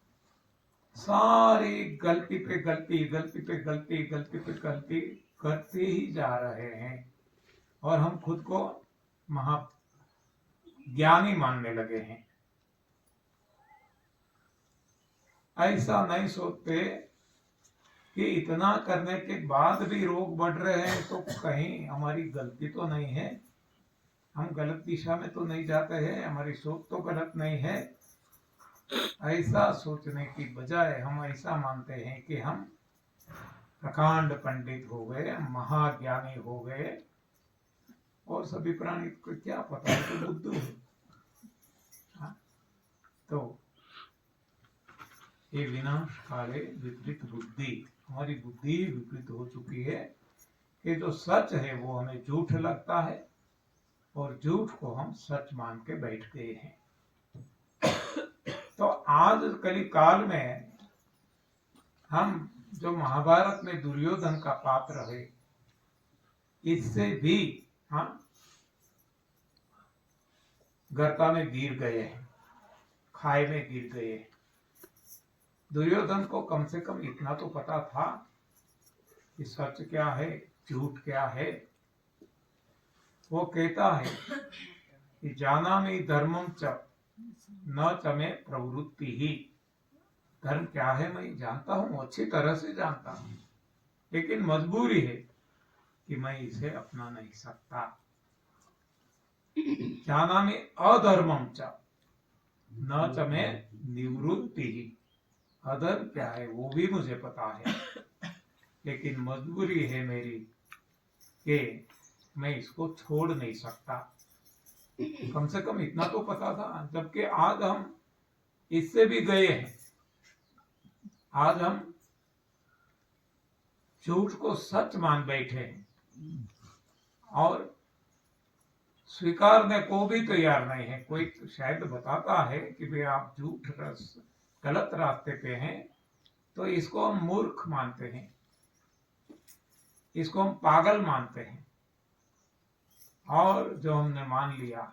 सारी गलती पे गलती, गलती पे गलती, गलती पे गलती करते ही जा रहे हैं, और हम खुद को महाज्ञानी मानने लगे हैं। ऐसा नहीं सोचते कि इतना करने के बाद भी रोग बढ़ रहे हैं, तो कहीं हमारी गलती तो नहीं है, हम गलत दिशा में तो नहीं जाते हैं, हमारी सोच तो गलत नहीं है। ऐसा सोचने की बजाय हम ऐसा मानते हैं कि हम प्रकांड पंडित हो गए, महाज्ञानी हो गए, और सभी प्राणी को क्या पता है, तो बुद्धू है। हाँ? तो ये विनाश काले विपरीत बुद्धि, हमारी बुद्धि विपरीत हो चुकी है कि जो सच है वो हमें झूठ लगता है, और झूठ को हम सच मान के बैठ गए हैं। तो आज कली काल में हम जो महाभारत में दुर्योधन का पात्र है, इससे भी, हाँ, गर्ता में गिर गए हैं, खाई में गिर गए हैं। दुर्योधन को कम से कम इतना तो पता था कि सच क्या है, झूठ क्या है। वो कहता है कि जानामि धर्मम च न च मे प्रवृत्ति ही। धर्म क्या है मैं जानता हूं, अच्छी तरह से जानता हूं, लेकिन मजबूरी है कि मैं इसे अपना नहीं सकता। जानामि अधर्मम च न च मे निवृत्ति ही। अधर्म क्या है वो भी मुझे पता है, लेकिन मजबूरी है मेरी कि मैं इसको छोड़ नहीं सकता। कम से कम इतना तो पता था, जबकि आज हम इससे भी गए हैं। आज हम झूठ को सच मान बैठे हैं और स्वीकारने को भी तैयार नहीं है। कोई तो शायद बताता है कि भाई आप झूठ गलत रास्ते पे हैं, तो इसको हम मूर्ख मानते हैं, इसको हम पागल मानते हैं। और जो हमने मान लिया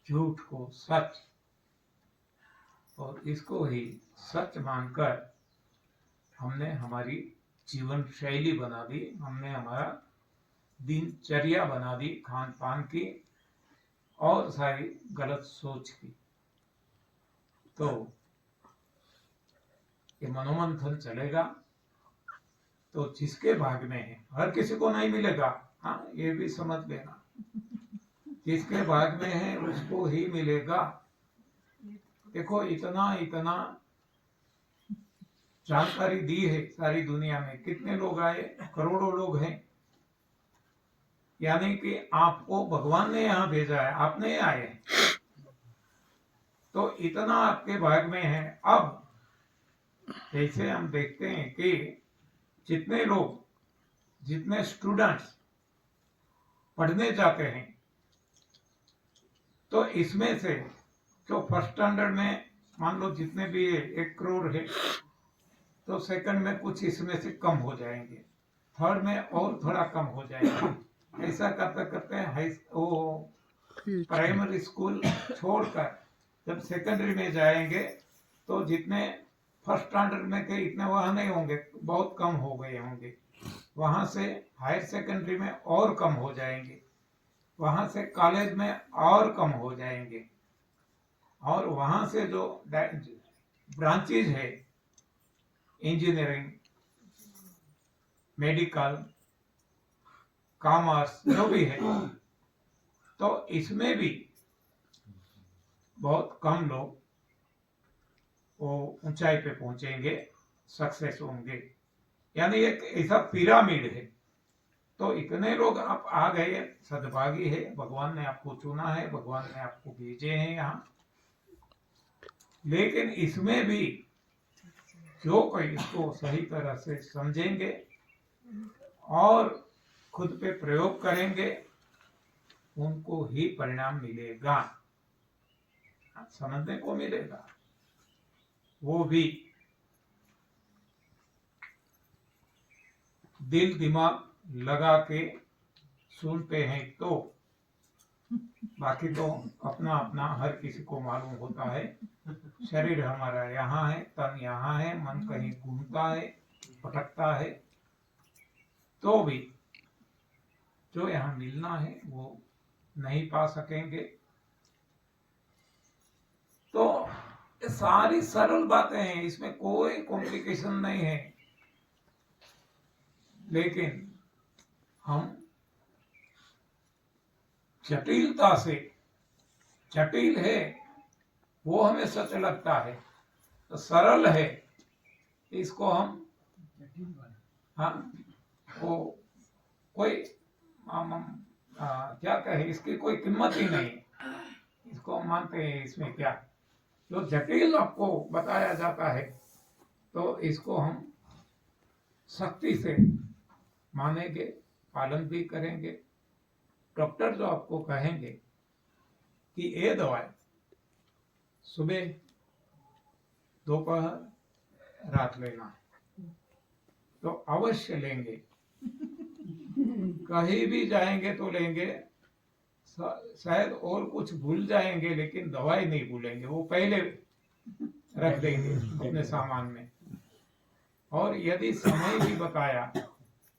झूठ को सच, और इसको ही सच मानकर हमने हमारी जीवन शैली बना दी, हमने हमारा दिनचर्या बना दी, खान पान की और सारी गलत सोच की। तो ये मनोमंथन चलेगा तो जिसके भाग में है, हर किसी को नहीं मिलेगा, हाँ ये भी समझ लेना, जिसके भाग में है उसको ही मिलेगा। देखो इतना इतना जानकारी दी है सारी दुनिया में, कितने लोग आए, करोड़ों लोग हैं। यानी कि आपको भगवान ने यहाँ भेजा है, आप नहीं आए, तो इतना आपके भाग में है। अब जैसे हम देखते हैं कि जितने लोग, जितने स्टूडेंट्स पढ़ने जाते हैं, तो इसमें से जो फर्स्ट स्टैंडर्ड में मान लो जितने भी 1 करोड़ है, तो सेकंड में कुछ इसमें से कम हो जाएंगे, थर्ड में और थोड़ा कम हो जाएगा। ऐसा करते करते वो प्राइमरी स्कूल छोड़कर जब सेकेंडरी में जाएंगे, तो जितने फर्स्ट स्टैंडर्ड में थे इतने वहां नहीं होंगे, बहुत कम हो गए होंगे। वहां से हायर सेकेंडरी में और कम हो जाएंगे, वहां से कॉलेज में और कम हो जाएंगे, और वहां से जो ब्रांचेज है, इंजीनियरिंग, मेडिकल, कॉमर्स, जो भी है, तो इसमें भी बहुत कम लोग वो ऊंचाई पे पहुंचेंगे, सक्सेस होंगे। यानी एक ऐसा पिरामिड है। तो इतने लोग आप आ गए, सद्भागी है, भगवान ने आपको चुना है, भगवान ने आपको भेजे हैं यहाँ। लेकिन इसमें भी जो कोई इसको सही तरह से समझेंगे और खुद पे प्रयोग करेंगे, उनको ही परिणाम मिलेगा, समझने को मिलेगा। वो भी दिल दिमाग लगा के सुनते हैं तो, बाकी तो अपना अपना हर किसी को मालूम होता है। शरीर हमारा यहाँ है, तन यहाँ है, मन कहीं घूमता है, भटकता है, तो भी जो यहाँ मिलना है वो नहीं पा सकेंगे। तो ये सारी सरल बातें हैं, इसमें कोई कॉम्प्लिकेशन नहीं है। लेकिन हम जटिलता से, जटिल है वो हमें सच लगता है, तो सरल है इसको हम वो कोई क्या कहे, इसकी कोई कीमत ही नहीं, इसको हम मानते हैं। इसमें क्या, जो जटिल आपको बताया जाता है तो इसको हम सख्ती से मानेंगे, पालन भी करेंगे। डॉक्टर जो आपको कहेंगे कि ये दवाई सुबह, दोपहर, रात लेना है, तो अवश्य लेंगे। कहीं भी जाएंगे तो लेंगे, शायद और कुछ भूल जाएंगे, लेकिन दवाई नहीं भूलेंगे, वो पहले रख देंगे अपने सामान में। और यदि समय भी बताया,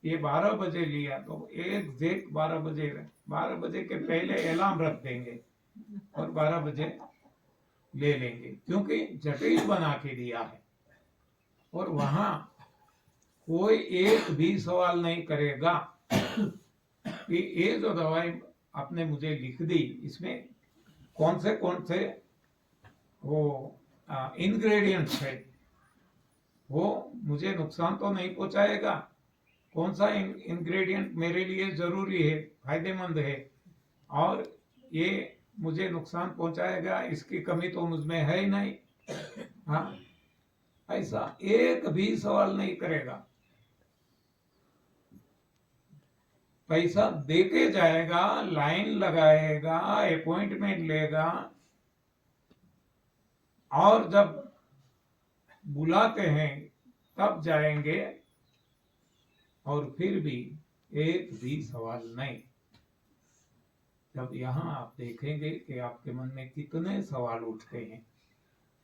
ये 12 बजे लिया, तो एग्जैक्ट 12 बजे के पहले अलार्म रख देंगे और 12 बजे ले लेंगे, क्योंकि जटिल बना के दिया है। और वहां कोई एक भी सवाल नहीं करेगा कि ये जो दवाई आपने मुझे लिख दी, इसमें कौन से वो इंग्रेडिएंट्स है, वो मुझे नुकसान तो नहीं पहुंचाएगा, कौन सा इंग्रेडिएंट मेरे लिए जरूरी है, फायदेमंद है, और ये मुझे नुकसान पहुंचाएगा, इसकी कमी तो मुझमें है ही नहीं। हाँ, ऐसा एक भी सवाल नहीं करेगा। पैसा देके जाएगा, लाइन लगाएगा, अपॉइंटमेंट लेगा, और जब बुलाते हैं तब जाएंगे, और फिर भी एक भी सवाल नहीं। जब यहाँ आप देखेंगे कि आपके मन में कितने सवाल उठते हैं,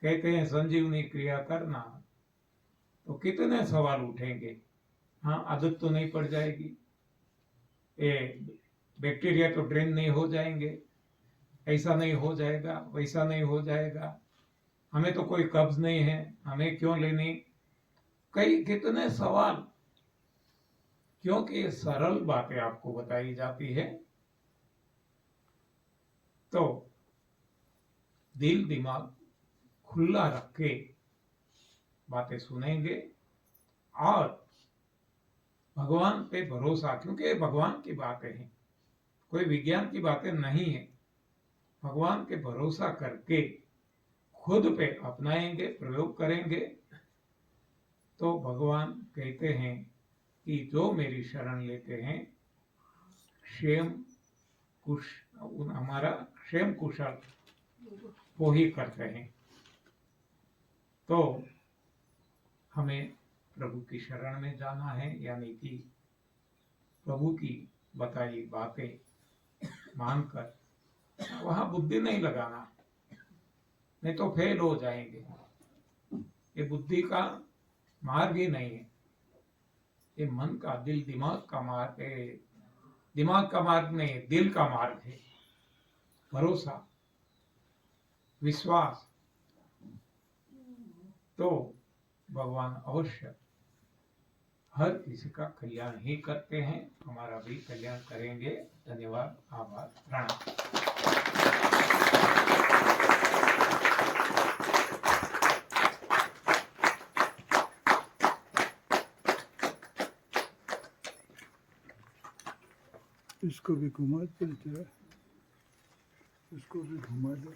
कहते हैं संजीवनी क्रिया करना, तो कितने सवाल उठेंगे। हाँ, आदत तो नहीं पड़ जाएगी, बैक्टीरिया तो ड्रेन नहीं हो जाएंगे, ऐसा नहीं हो जाएगा, वैसा नहीं हो जाएगा, हमें तो कोई कब्ज नहीं है, हमें क्यों लेनी, कितने सवाल। क्योंकि ये सरल बातें आपको बताई जाती है, तो दिल दिमाग खुला रख के बातें सुनेंगे, और भगवान पे भरोसा, क्योंकि ये भगवान की बातें हैं, कोई विज्ञान की बातें नहीं है। भगवान के भरोसा करके खुद पे अपनाएंगे, प्रयोग करेंगे, तो भगवान कहते हैं कि जो मेरी शरण लेते हैं, हमारा क्षेम कुशल वो ही करते हैं। तो हमें प्रभु की शरण में जाना है, यानी कि प्रभु की बताई बातें मानकर वहां बुद्धि नहीं लगाना, नहीं तो फेल हो जाएंगे। ये बुद्धि का मार्ग ही नहीं है, ये मन का, दिल दिमाग का मार्ग है। दिमाग का मार्ग नहीं, दिल का मार्ग है। भरोसा, विश्वास, तो भगवान अवश्य हर किसी का कल्याण ही करते हैं, हमारा भी कल्याण करेंगे। धन्यवाद, आभार, प्रणाम। इसको भी घुमा देते हैं, इसको भी घुमा दो।